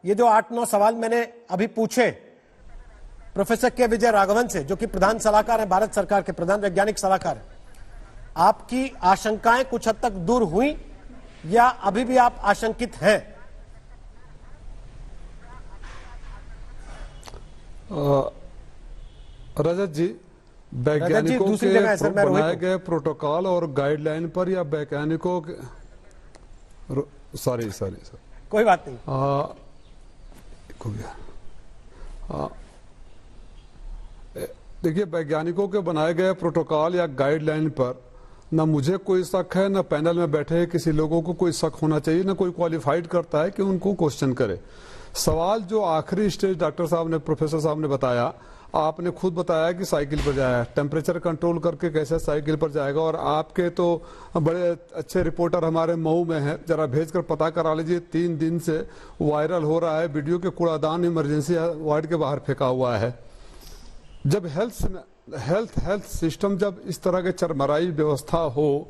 ये जो 8-9 सवाल मैंने अभी पूछे प्रोफेसर के विजय राघवन से, जो कि प्रधान सलाहकार हैं भारत सरकार के, प्रधान वैज्ञानिक सलाहकार हैं, आपकी आशंकाएं कुछ हद तक दूर हुई या अभी भी आप आशंकित हैं? रजत जी, वैज्ञानिकों के बनाए गए प्रोटोकॉल और गाइडलाइन पर या वैज्ञानिकों के सॉरी कोई बात नहीं हो गया। देखिए, वैज्ञानिकों के बनाए गए प्रोटोकॉल या गाइडलाइन पर न मुझे कोई शक है, न पैनल में बैठे किसी लोगों को कोई शक होना चाहिए, न कोई क्वालिफाइड करता है कि उनको क्वेश्चन करे। सवाल जो आखिरी स्टेज डॉक्टर साहब ने, प्रोफेसर साहब ने बताया, आपने खुद बताया कि साइकिल पर जाया, टेम्परेचर कंट्रोल करके कैसे साइकिल पर जाएगा। और आपके तो बड़े अच्छे रिपोर्टर हमारे मऊ में हैं, जरा भेजकर पता करा लीजिए। 3 दिन से वायरल हो रहा है वीडियो के कूड़ादान इमरजेंसी वार्ड के बाहर फेंका हुआ है। जब हेल्थ सिस्टम जब इस तरह के चरमराई व्यवस्था हो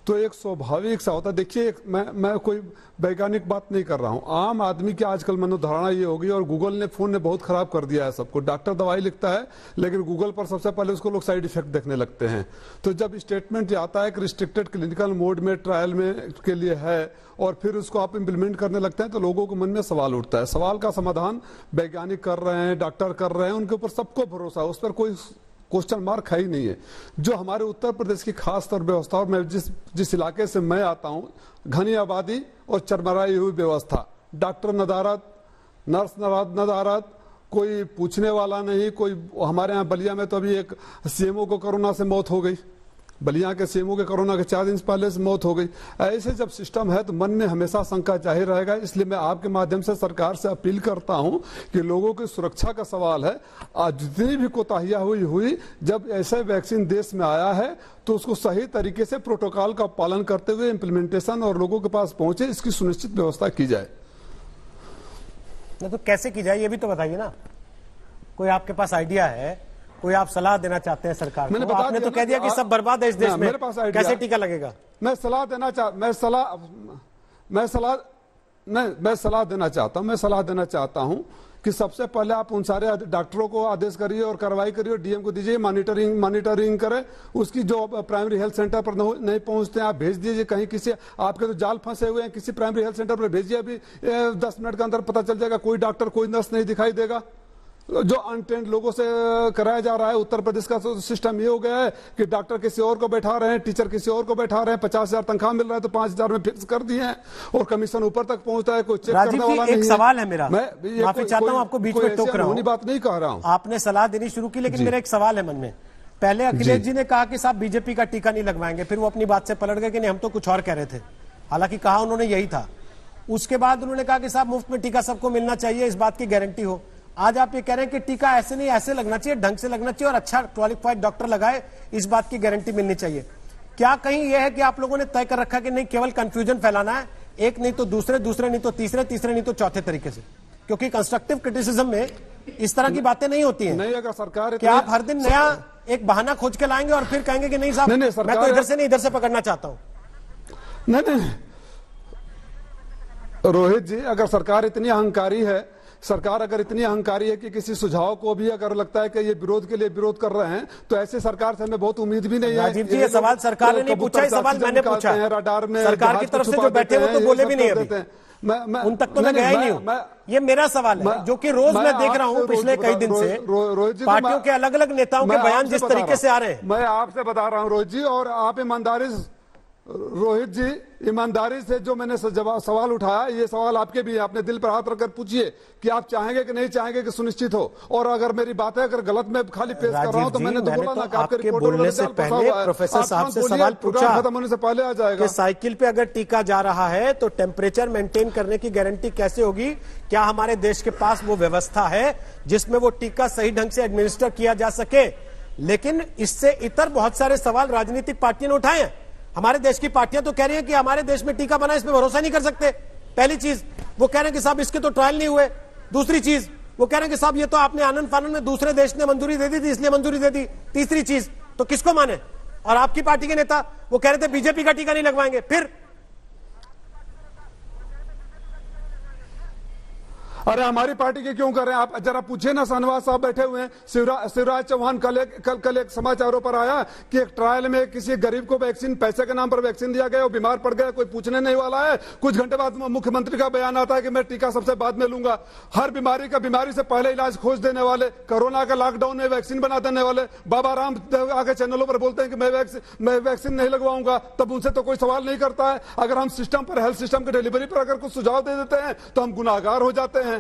तो एक स्वाभाविक सा होता है। देखिए, मैं कोई वैज्ञानिक बात नहीं कर रहा हूं, आम आदमी की आजकल मनोधारणा ये होगी, और गूगल ने, फोन ने बहुत खराब कर दिया है सबको। डॉक्टर दवाई लिखता है लेकिन गूगल पर सबसे पहले उसको लोग साइड इफेक्ट देखने लगते हैं। तो जब स्टेटमेंट आता है कि रिस्ट्रिक्टेड क्लिनिकल मोड में ट्रायल में के लिए है और फिर उसको आप इम्प्लीमेंट करने लगते हैं तो लोगों के मन में सवाल उठता है। सवाल का समाधान वैज्ञानिक कर रहे हैं, डॉक्टर कर रहे हैं, उनके ऊपर सबको भरोसा है, उस पर कोई क्वेश्चन मार्क है ही नहीं है। जो हमारे उत्तर प्रदेश की खास तौर व्यवस्था, और मैं जिस इलाके से मैं आता हूं, घनी आबादी और चरमराई हुई व्यवस्था, डॉक्टर नदारत, नर्स नदारत, कोई पूछने वाला नहीं। कोई हमारे यहाँ बलिया में तो अभी एक सीएमओ को कोरोना से मौत हो गई, बलिया के सीएमओ के कोरोना के 4 दिन पहले से मौत हो गई। ऐसे जब सिस्टम है तो मन में हमेशा शंका जाहिर रहेगा। इसलिए मैं आपके माध्यम से सरकार से अपील करता हूं कि लोगों की सुरक्षा का सवाल है। आज जितनी भी कोताहियां हुई, जब ऐसे वैक्सीन देश में आया है तो उसको सही तरीके से प्रोटोकॉल का पालन करते हुए इम्प्लीमेंटेशन और लोगों के पास पहुंचे, इसकी सुनिश्चित व्यवस्था की जाए। तो कैसे की जाए ये भी तो बताइए ना। कोई आपके पास आइडिया है, कोई आप सलाह देना चाहते हैं सरकार को? आपने तो कह दिया कि सब बर्बाद है इस देश में, कैसे टीका लगेगा? मैं सलाह देना चाहता हूं कि सबसे पहले आप उन सारे डॉक्टरों को आदेश करिए और कार्रवाई करिए, डीएम को दीजिए, मॉनिटरिंग करें। उसकी जो प्राइमरी हेल्थ सेंटर पर नहीं पहुंचते हैं आप भेज दीजिए। कहीं किसी आपके तो जाल फंसे हुए हैं, किसी प्राइमरी हेल्थ सेंटर पर भेजिए। अभी 10 मिनट के अंदर पता चल जाएगा, कोई डॉक्टर कोई नर्स नहीं दिखाई देगा। जो अनट्रेंड लोगों से कराया जा रहा है, उत्तर प्रदेश का सिस्टम ये हो गया है कि डॉक्टर किसी और को बैठा रहे हैं, टीचर किसी और को बैठा रहे हैं, 50,000 तनख्वाह मिल रहा है तो 5,000 में फिक्स कर दिए हैं और कमिशन ऊपर तक पहुंचता है, कोई चेक करने वाला नहीं है। एक सवाल है मेरा, मैं माफी चाहता हूं, आपको बीच में टोक रहा हूं, बात नहीं कह रहा हूं। आपने सलाह देनी शुरू की, लेकिन मेरा एक सवाल है मन में। पहले अखिलेश जी ने कहा कि साहब बीजेपी का टीका नहीं लगवाएंगे, फिर वो अपनी बात से पलट गए कि नहीं हम तो कुछ और कह रहे थे, हालांकि कहा उन्होंने यही था। उसके बाद उन्होंने कहा कि साहब मुफ्त में टीका सबको मिलना चाहिए, इस बात की गारंटी हो। आज आप ये कह रहे हैं कि टीका ऐसे नहीं ऐसे लगना चाहिए, ढंग से लगना चाहिए और अच्छा क्वालिफाइड डॉक्टर लगाए, इस बात की गारंटी मिलनी चाहिए। क्या कहीं यह है कि आप लोगों ने तय कर रखा कि नहीं, केवल कंफ्यूजन फैलाना है, एक नहीं तो दूसरे, दूसरे नहीं तो तीसरे, तीसरे नहीं तो चौथे तरीके से? क्योंकि कंस्ट्रक्टिव क्रिटिसिज्म में इस तरह की बातें नहीं होती हैं। नहीं, अगर सरकार क्या आप हर दिन नया एक बहाना खोज के लाएंगे और फिर कहेंगे कि नहीं साहब मैं तो इधर से नहीं इधर से पकड़ना चाहता हूं? नहीं रोहित जी, अगर सरकार इतनी अहंकारी है, सरकार अगर इतनी अहंकारी है कि किसी सुझाव को भी अगर लगता है कि ये विरोध के लिए विरोध कर रहे हैं, तो ऐसे सरकार से हमें बहुत उम्मीद भी नहीं है। राजीव जी, ये सवाल सरकार ने नहीं पूछा, ये सवाल मैंने पूछा। रडार में सरकार की तरफ से जो बैठे वो तो बोले भी नहीं अभी, उन तक तो मैं गया ही नहीं हूं। ये मेरा सवाल है जो कि रोज मैं देख रहा हूं पिछले कई दिन से, पार्टियों के अलग अलग नेताओं के बयान जिस तरीके से आ रहे हैं। मैं आपसे बता रहा हूं रोहित जी, और आप रोहित जी ईमानदारी से जो मैंने सवाल उठाया, ये सवाल आपके भी है, आपने दिल पर हाथ रखकर पूछिए कि आप चाहेंगे कि नहीं चाहेंगे कि सुनिश्चित हो। और अगर मेरी बातें अगर गलत में खाली पेश कर रहा हूं तो मैंने तो बोला ना कि आपके बोलने से पहले प्रोफेसर साहब से सवाल पूछा, खत्म होने से पहले आ जाएगा कि साइकिल पे अगर टीका जा रहा है तो टेम्परेचर मेंटेन करने की गारंटी कैसे होगी? क्या हमारे देश के पास वो व्यवस्था है जिसमें वो टीका सही ढंग से एडमिनिस्टर किया जा सके? लेकिन इससे इतर बहुत सारे सवाल राजनीतिक पार्टियों ने उठाए हैं। हमारे देश की पार्टियां तो कह रही हैं कि हमारे देश में टीका बना, इस पे भरोसा नहीं कर सकते। पहली चीज वो कह रहे हैं कि साहब इसके तो ट्रायल नहीं हुए। दूसरी चीज वो कह रहे हैं कि साहब ये तो आपने आनंद फानंद में दूसरे देश ने मंजूरी दे दी थी इसलिए मंजूरी दे दी। तीसरी चीज तो किसको माने? और आपकी पार्टी के नेता वो कह रहे थे बीजेपी का टीका नहीं लगवाएंगे। फिर अरे हमारी पार्टी के क्यों कर रहे हैं आप? जरा पूछिए ना, शाहनवाज साहब बैठे हुए हैं, शिवराज चौहान कल एक समाचारों पर आया कि एक ट्रायल में किसी गरीब को वैक्सीन, पैसे के नाम पर वैक्सीन दिया गया, वो बीमार पड़ गया, कोई पूछने नहीं वाला है। कुछ घंटे बाद मुख्यमंत्री का बयान आता है कि मैं टीका सबसे बाद में लूंगा। हर बीमारी से पहले इलाज खोज देने वाले, कोरोना का लॉकडाउन में वैक्सीन बना देने वाले बाबा रामदेव आगे चैनलों पर बोलते हैं कि मैं वैक्सीन नहीं लगवाऊंगा, तब उनसे तो कोई सवाल नहीं करता है। अगर हम सिस्टम पर, हेल्थ सिस्टम की डिलीवरी पर अगर कुछ सुझाव दे देते हैं तो हम गुनाहगार हो जाते हैं।